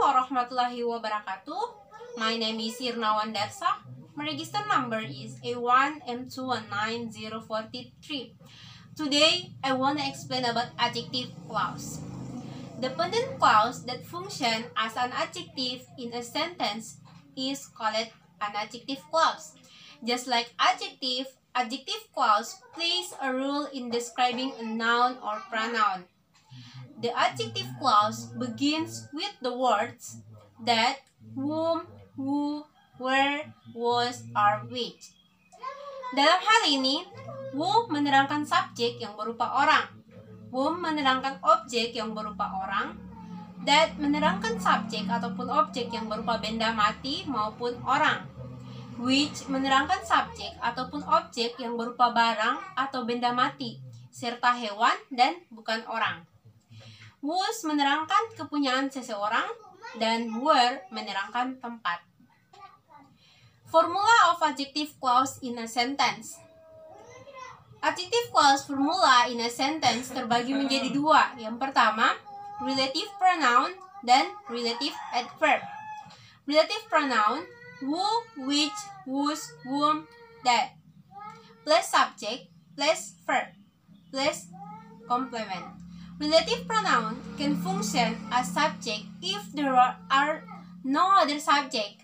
warahmatullahi wabarakatuh. My name is Irnawan Darsa. My register number is A1M219043. Today, I want to explain about adjective clause. Dependent clause that function as an adjective in a sentence is called an adjective clause. Just like adjective clause plays a role in describing a noun or pronoun. The adjective clause begins with the words that, whom, who, where, was, or which. Dalam hal ini, who menerangkan subjek yang berupa orang, whom menerangkan objek yang berupa orang, that menerangkan subjek ataupun objek yang berupa benda mati maupun orang, which menerangkan subjek ataupun objek yang berupa barang atau benda mati, serta hewan dan bukan orang. Whose menerangkan kepunyaan seseorang dan where menerangkan tempat. Formula of adjective clause in a sentence. Adjective clause formula in a sentence terbagi menjadi dua. Yang pertama, relative pronoun dan relative adverb. Relative pronoun, who, which, whose, whom, that. Plus subject, plus verb, plus complement. Relative pronoun can function as subject if there are no other subject.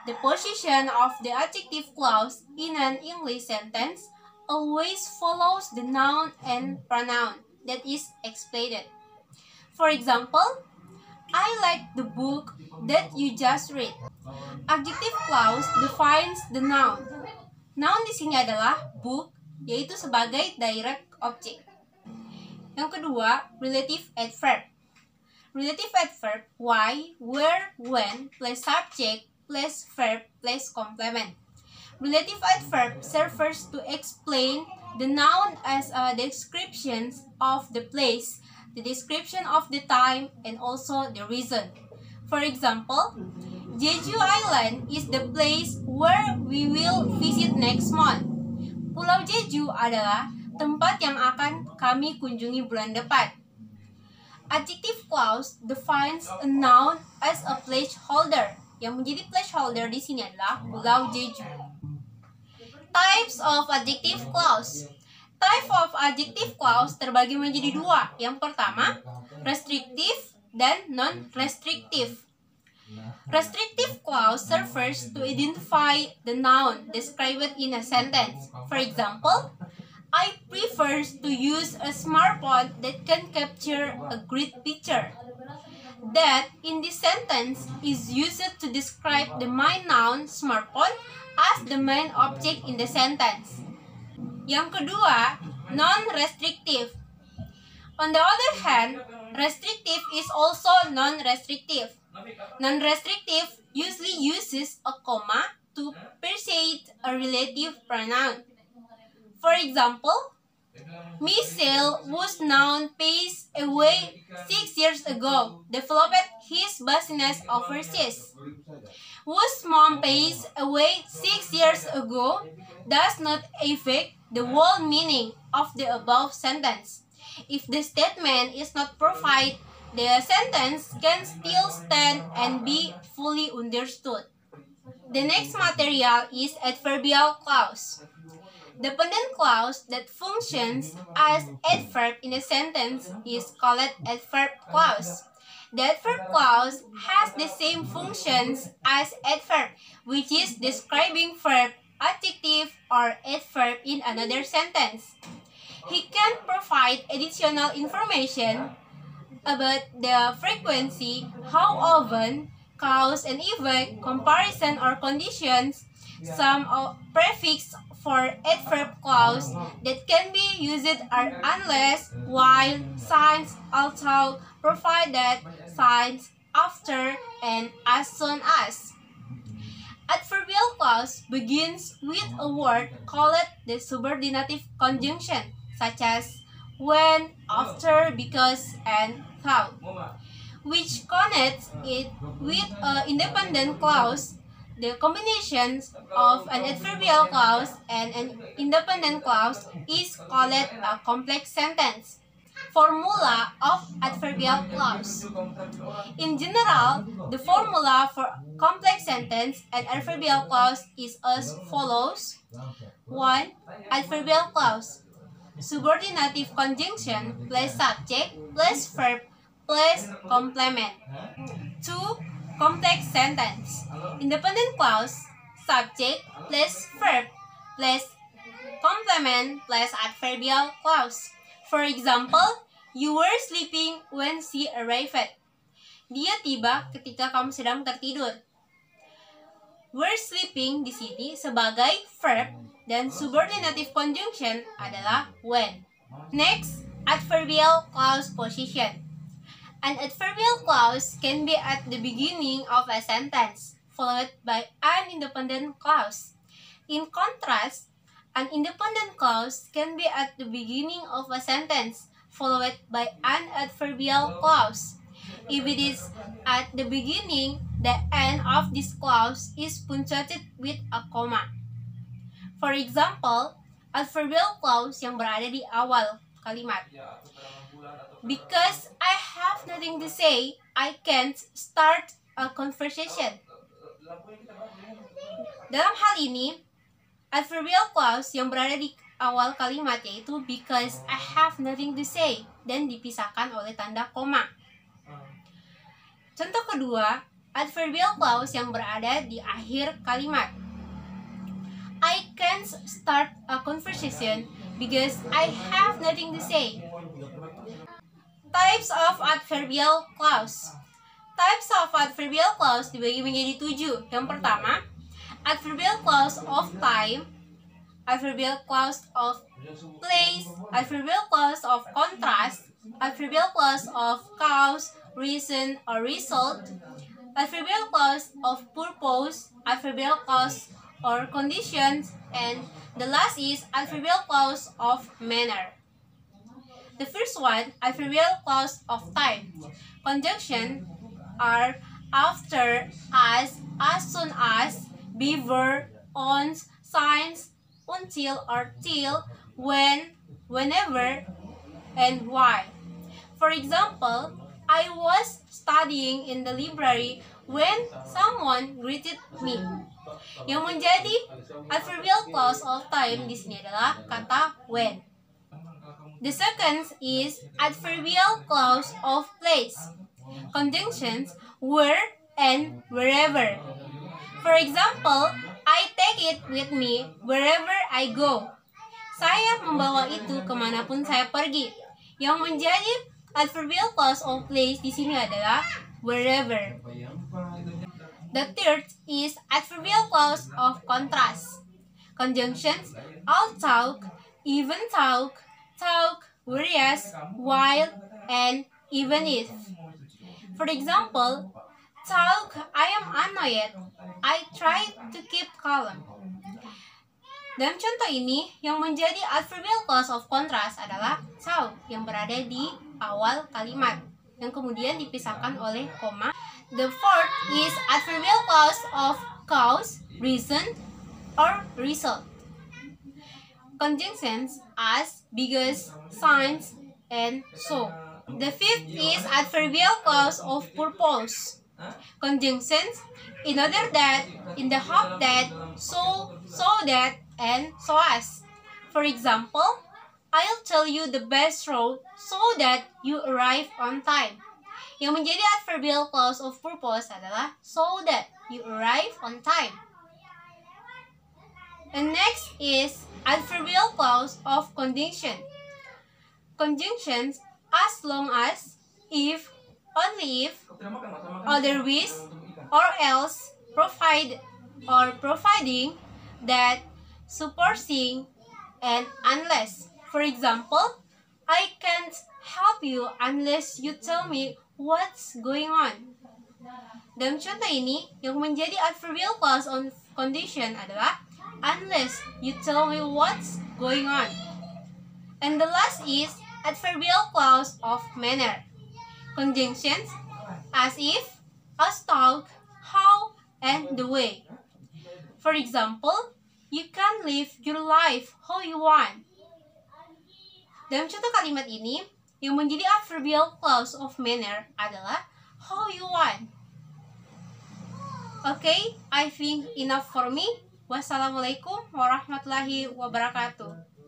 The position of the adjective clause in an English sentence always follows the noun and pronoun that is explained. For example, I like the book that you just read. Adjective clause defines the noun. Noun di sini adalah book, yaitu sebagai direct object. Yang kedua, relative adverb. Relative adverb, why, where, when, plus subject, plus verb, plus complement. Relative adverb serves to explain the noun as a description of the place, the description of the time, and also the reason. For example, Jeju Island is the place where we will visit next month. Pulau Jeju adalah tempat yang akan kami kunjungi bulan depan. Adjective clause defines a noun as a placeholder. Yang menjadi placeholder di sini adalah Pulau Jeju. Types of adjective clause. Type of adjective clause terbagi menjadi dua. Yang pertama, restrictive dan non-restrictive. Restrictive clause serves to identify the noun described in a sentence. For example, I prefer to use a smartphone that can capture a great picture. That in this sentence is used to describe the main noun smartphone as the main object in the sentence. Yang kedua, non-restrictive. On the other hand, restrictive is also non-restrictive. Non-restrictive usually uses a comma to precede a relative pronoun. For example, Michelle, whose noun passed away 6 years ago, developed his business overseas. Whose mom passed away 6 years ago does not affect the whole meaning of the above sentence. If the statement is not provided, the sentence can still stand and be fully understood. The next material is adverbial clause. Dependent clause that functions as adverb in a sentence is called adverb clause. The adverb clause has the same functions as adverb, which is describing verb, adjective, or adverb in another sentence. He can provide additional information about the frequency, how often, cause and effect, comparison or conditions, some prefix for adverb clause that can be used are unless, while, since, although, provided, since, after, and as soon as. Adverbial clause begins with a word called the subordinative conjunction, such as when, after, because, and thou, which connects it with an independent clause. The combination of an adverbial clause and an independent clause is called a complex sentence. formula of adverbial clause. In general, the formula for complex sentence and adverbial clause is as follows. 1. Adverbial clause. Subordinative conjunction plus subject plus verb plus complement. 2. Complex sentence. Independent clause, subject plus verb plus complement plus adverbial clause. For example, you were sleeping when she arrived. Dia tiba ketika kamu sedang tertidur. Were sleeping di sini sebagai verb dan subordinative conjunction adalah when. Next, adverbial clause position. An adverbial clause can be at the beginning of a sentence, followed by an independent clause. In contrast, an independent clause can be at the beginning of a sentence, followed by an adverbial clause. If it is at the beginning, the end of this clause is punctuated with a comma. For example, adverbial clause yang berada di awal kalimat. Because I have nothing to say, I can't start a conversation. Dalam hal ini, adverbial clause yang berada di awal kalimat yaitu because I have nothing to say dan dipisahkan oleh tanda koma. Contoh kedua, adverbial clause yang berada di akhir kalimat. I can't start a conversation because I have nothing to say. Types of adverbial clause. Types of adverbial clause dibagi menjadi 7. Yang pertama, adverbial clause of time, adverbial clause of place, adverbial clause of contrast, adverbial clause of cause, reason, or result, adverbial clause of purpose, adverbial clause or conditions, and the last is adverbial clause of manner. The first one, adverbial clause of time. Conjunction are after, as soon as, before, on, since, until or till, when, whenever, and why. For example, I was studying in the library when someone greeted me. Yang menjadi adverbial clause of time di sini adalah kata when. The second is adverbial clause of place. Conjunctions where and wherever. For example, I take it with me wherever I go. Saya membawa itu kemanapun saya pergi. Yang menjadi adverbial clause of place di sini adalah wherever. The third is adverbial clause of contrast. Conjunctions all talk, even talk, whereas, while, and even if. For example, talk, I am annoyed, I try to keep calm. Dalam contoh ini, yang menjadi adverbial clause of contrast adalah talk yang berada di awal kalimat, yang kemudian dipisahkan oleh koma. The fourth is adverbial clause of cause, reason, or result. Conjunctions as, because, since, and so. The fifth is adverbial clause of purpose. Conjunctions in order that, in the hope that, so that, and so as. For example, I'll tell you the best road so that you arrive on time. Yang menjadi adverbial clause of purpose adalah so that you arrive on time. And next is adverbial clause of conjunction. Conjunctions as long as, if, only if, otherwise, or else, provide or providing, that, supposing, and unless. For example, I can't help you unless you tell me what's going on. Dalam contoh ini, yang menjadi adverbial clause of condition adalah unless you tell me what's going on. And the last is adverbial clause of manner. Conjunctions as if, as talk, how, and the way. For example, you can live your life how you want. Dalam contoh kalimat ini, Yang menjadi adverbial clause of manner adalah how you want. Okay, I think enough for me. Wassalamualaikum warahmatullahi wabarakatuh.